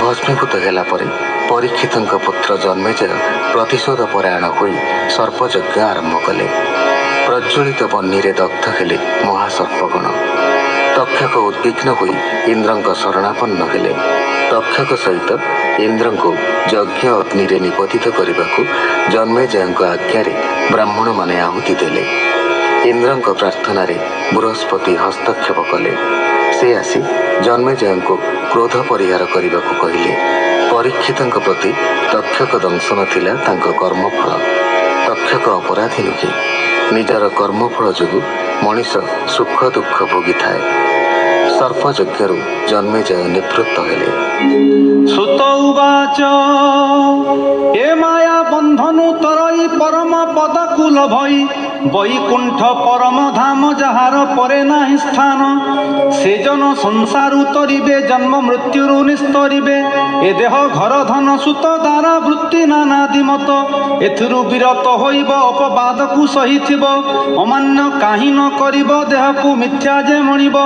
भस्मीभूत होला परे परीक्षितଙ୍କ पुत्र जन्मेजय प्रतिशोध परायण होई सर्पयज्ञ आरंभ कले। प्रज्वलित बन्नीरे दग्ध हेले महासर्पगण। तक्षक उद्विग्न होई इंद्रଙ୍କ शरणापन्न हेले। तक्षक सहित इंद्रଙ୍କୁ यज्ञ अग्निरे निपतित करबाकू जन्मेजयଙ୍କ आज्ञारे ब्राह्मण माने आहुति देले। इंद्रଙ୍କ प्रार्थनारे बृहस्पति हस्तक्षेप कले। से आसी जन्मेजयଙ୍କୁ क्रोध परिहार करबाकू कहिले। परीक्षितଙ୍କ प्रति तक्षक दंशन थिला तांक कर्मफल। तक्षक अपराधी नुहे। निजर कर्मफल जोगु मनीष सुख दुख भोगी थाए। सर्पयज्ञरू जन्मेजय निवृत्त हेले। सुत उवाच ए माया बंधनु तरई परम पदकुल भई वैकुंठ परम धाम जहार परे नाही स्थान से जन संसार उतरिबे जन्म मृत्युरु निस्तरिबे ए देह घर धन सुत द्वारा वृत्ति नानादि मत एथिरु विरत होइब अपवाद को सहिथिब अमान्य काहि न करिब देह को मिथ्या जे मणिब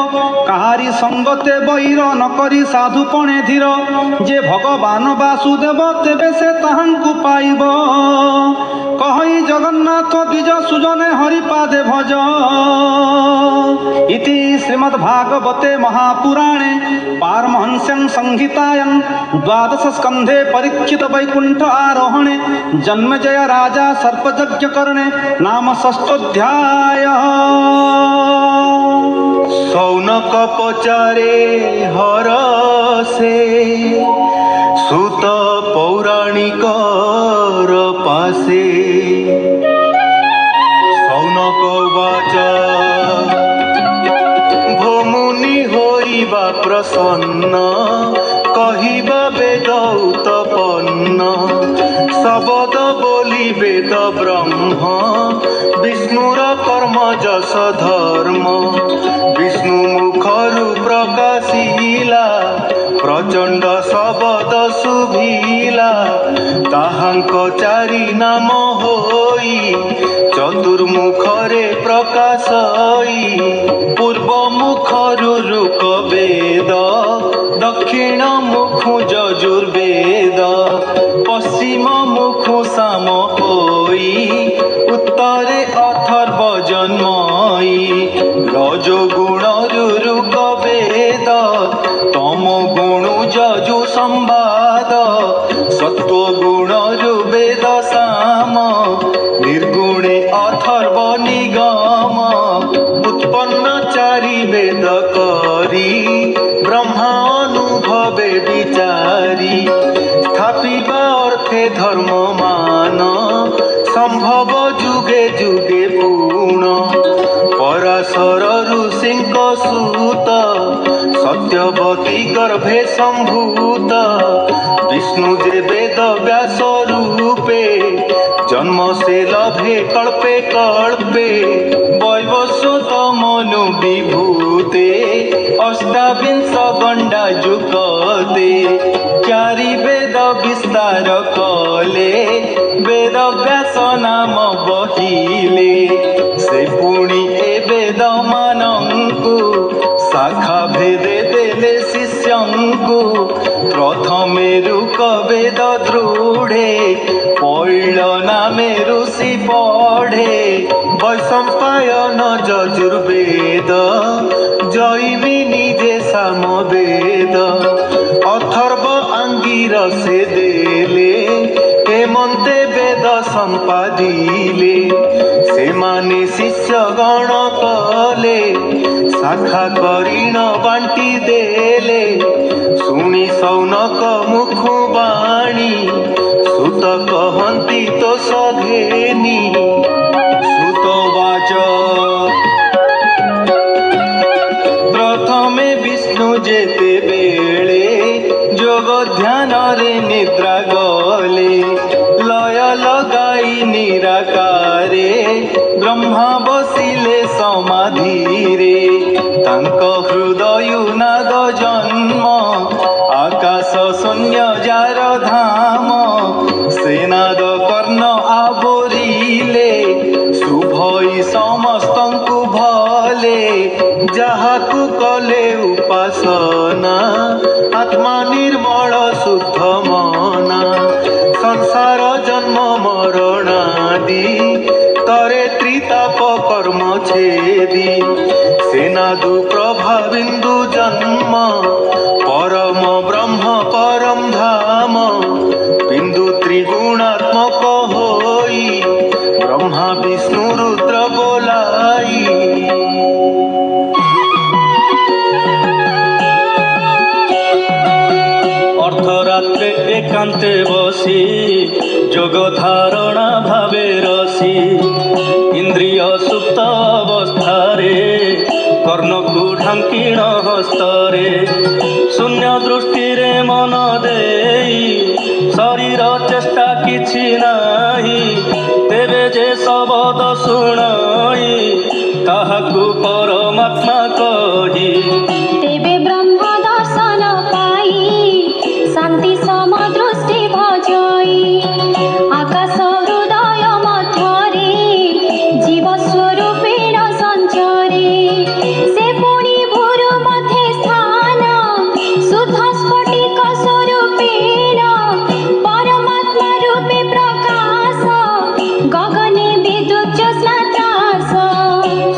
काहारी संगते बैर न करी साधु पणे धीर जे भगवान वासुदेव तेबे से ताहांकु पाइब कहई जगन्नाथ द्विज सुजने हरिपादे भज इति श्रीमद्भागवते महापुराणे पारमहंस्यं संहितायां द्वादश स्कंधे परीक्षित वैकुंठ आरोहणे जन्मेजय राजा सर्पयज्ञ करणे नाम षष्ठोऽध्याय। सौनक पचारे हरसे सुत पौराणिकर पासे सौनक उवाच भोमुनि होइबा प्रसन्न कहिबा वेद उत्पन्न शब्द बोली वेद ब्रह्म विष्णुर कर्म जस धर्म विष्णु मुखरु प्रकाशिला प्रचंड शब्द शुभिला ताहांक चारि नाम होई चतुर्मुखरे प्रकाशई पूर्व मुखरु ऋक वेद दक्षिण मुखु यजुर्वेद पश्चिम मुखु साम होई उत्तरे अथर्व जन्मई रजोगुण ऋक वेद तम गुण यजु संवाद सत्वगुण वेद साम निर्गुणे अथर्व निगम उत्पन्न चारि वेद करी ब्रह्मानुभवे विचारी स्थापिबा अर्थे धर्म मान संभव जुगे जुगे पूर्ण पराशर ऋषिंक सूत सत्यवती गर्भे संभूत विष्णु जे वेद व्यास रूपे जन्म से लभे कल्पे कल्पे वैवस्वतमनु विभूते अष्टाविंश गंडा जुगते चारि वेद विस्तार कले वेद व्यास नाम बहिले से पुणी ए वेद मानंकु शाखा भेदे देले शिष्यंकु प्रथमे ऋक वेद दृढ़े पैल नामे ऋषि पढ़े वैशंपायन यजुर्वेद जैमिनी जे सामवेद अथर्व अंगिर से देले हेमंते वेद संपादिले से माने शिष्य गण कले शाखा करीण बांटी देले सुनी सौनक मुखु बाणी सुत कहंती तो सघेनी सुत वाच प्रथमे विष्णु जेते बेले जोग ध्यान रे निद्रा गले लय लगाई निराकारे ब्रह्मा बसिले समाधिरे तांक हृदय नाद जन्म आकाश शून्य जार धाम सेनाद कर्ण आवरिले शुभई समस्तंकु भले जहाकु कल कले उपासना आत्मा निर्मल शुद्ध मना संसार जन्म मरणादि तरे त्रिताप कर्म छेदी सेनादु प्रभा बिंदु जन्म परम ब्रह्म परम धाम बिंदु त्रिगुणात्मक होई ब्रह्मा विष्णु रुद्र बोलाई। अर्धरात्रे एकांते बसी जोग धारणा भावे रसी इंद्रिय सुप्त अवस्थारे कर्णकु ढांकिण हस्तरे शून्य दृष्टि रे मन देई शरीर चेष्टा किछि नाही तेबे जे शब्द शुणाई ताहाकु परमात्मा कही तेबे ब्रह्म दर्शन पाई शांति सम दृष्टि भजई आकाश हृदय मध्यरे जीव स्वरूपेण संचरे से पुणी भूरु मध्ये स्थान शुद्ध स्फटिक स्वरूपेण परमात्मा रूपे प्रकाश गगने विद्युत ज्योत्स्ना त्रास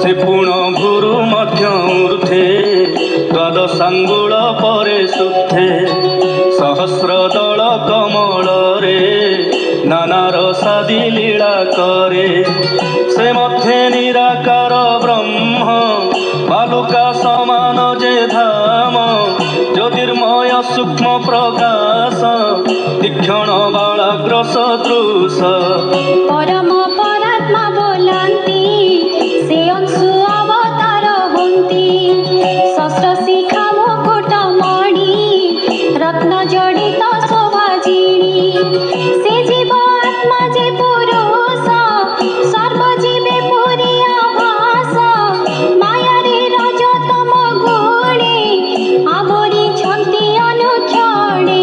से पुण भूरु मध्य ऊर्ध्वे द्वादशांगुल परे शुद्धे सहस्र दल कमल रे नाना रसादि लीला करे से मध्य निराकार ब्रह्म बालुका समान जे धाम ज्योतिर्मय सूक्ष्म प्रकाश तीक्षण बालाग्र सदृश परम परात्मा बोलंती से अंशु अवतार होंती शस्त्र शिखा मुकुट मणि रत्न जड़ित शोभाजिणी से जीव आत्मा जे पुरुष सर्वजीवे पुरी आभास माया रे रजतम गुणे आवरी छंती अनुक्षणे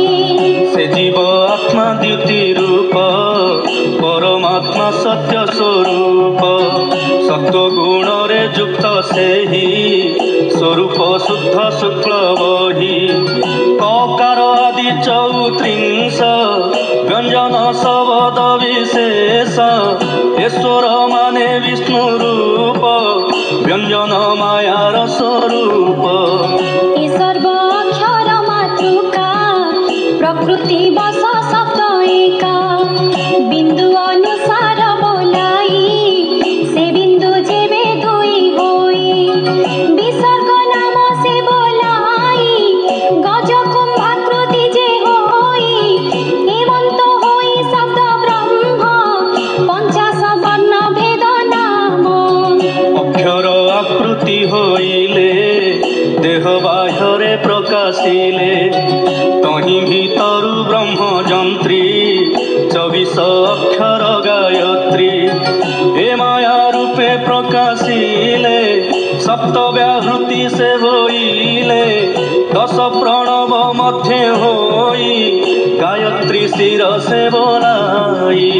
से जीव आत्मा द्युति रूप परमात्मा सत्य स्वरूप सत्व गुण रे युक्त से ही स्वरूप शुद्ध शुक्ल बही ककार आदि 34 व्यंजन शब्द विशेष ईश्वर माने विष्णु रूप व्यंजन मायार स्वरूप ए सर्व अक्षर मातृका प्रकृति बस शब्द एका बिंदु अनुसार बोलाई से बिंदु जेबे दुई होई विसर्ग नाम से बोलाई गज कुंभाकृति जे होई हेमंत होई शब्द ब्रह्म 50 वर्ण भेद नाम अक्षर आकृति होइले देह बाह्ୟରେ प्रकाशिले तही भीतरु ब्रह्म जंत्री 24 अक्षर गायत्री हे माया रूपे प्रकाशिले सप्त व्याहृति से होइले 10 प्रणव मध्य होई गायत्री शिर से बोलाई।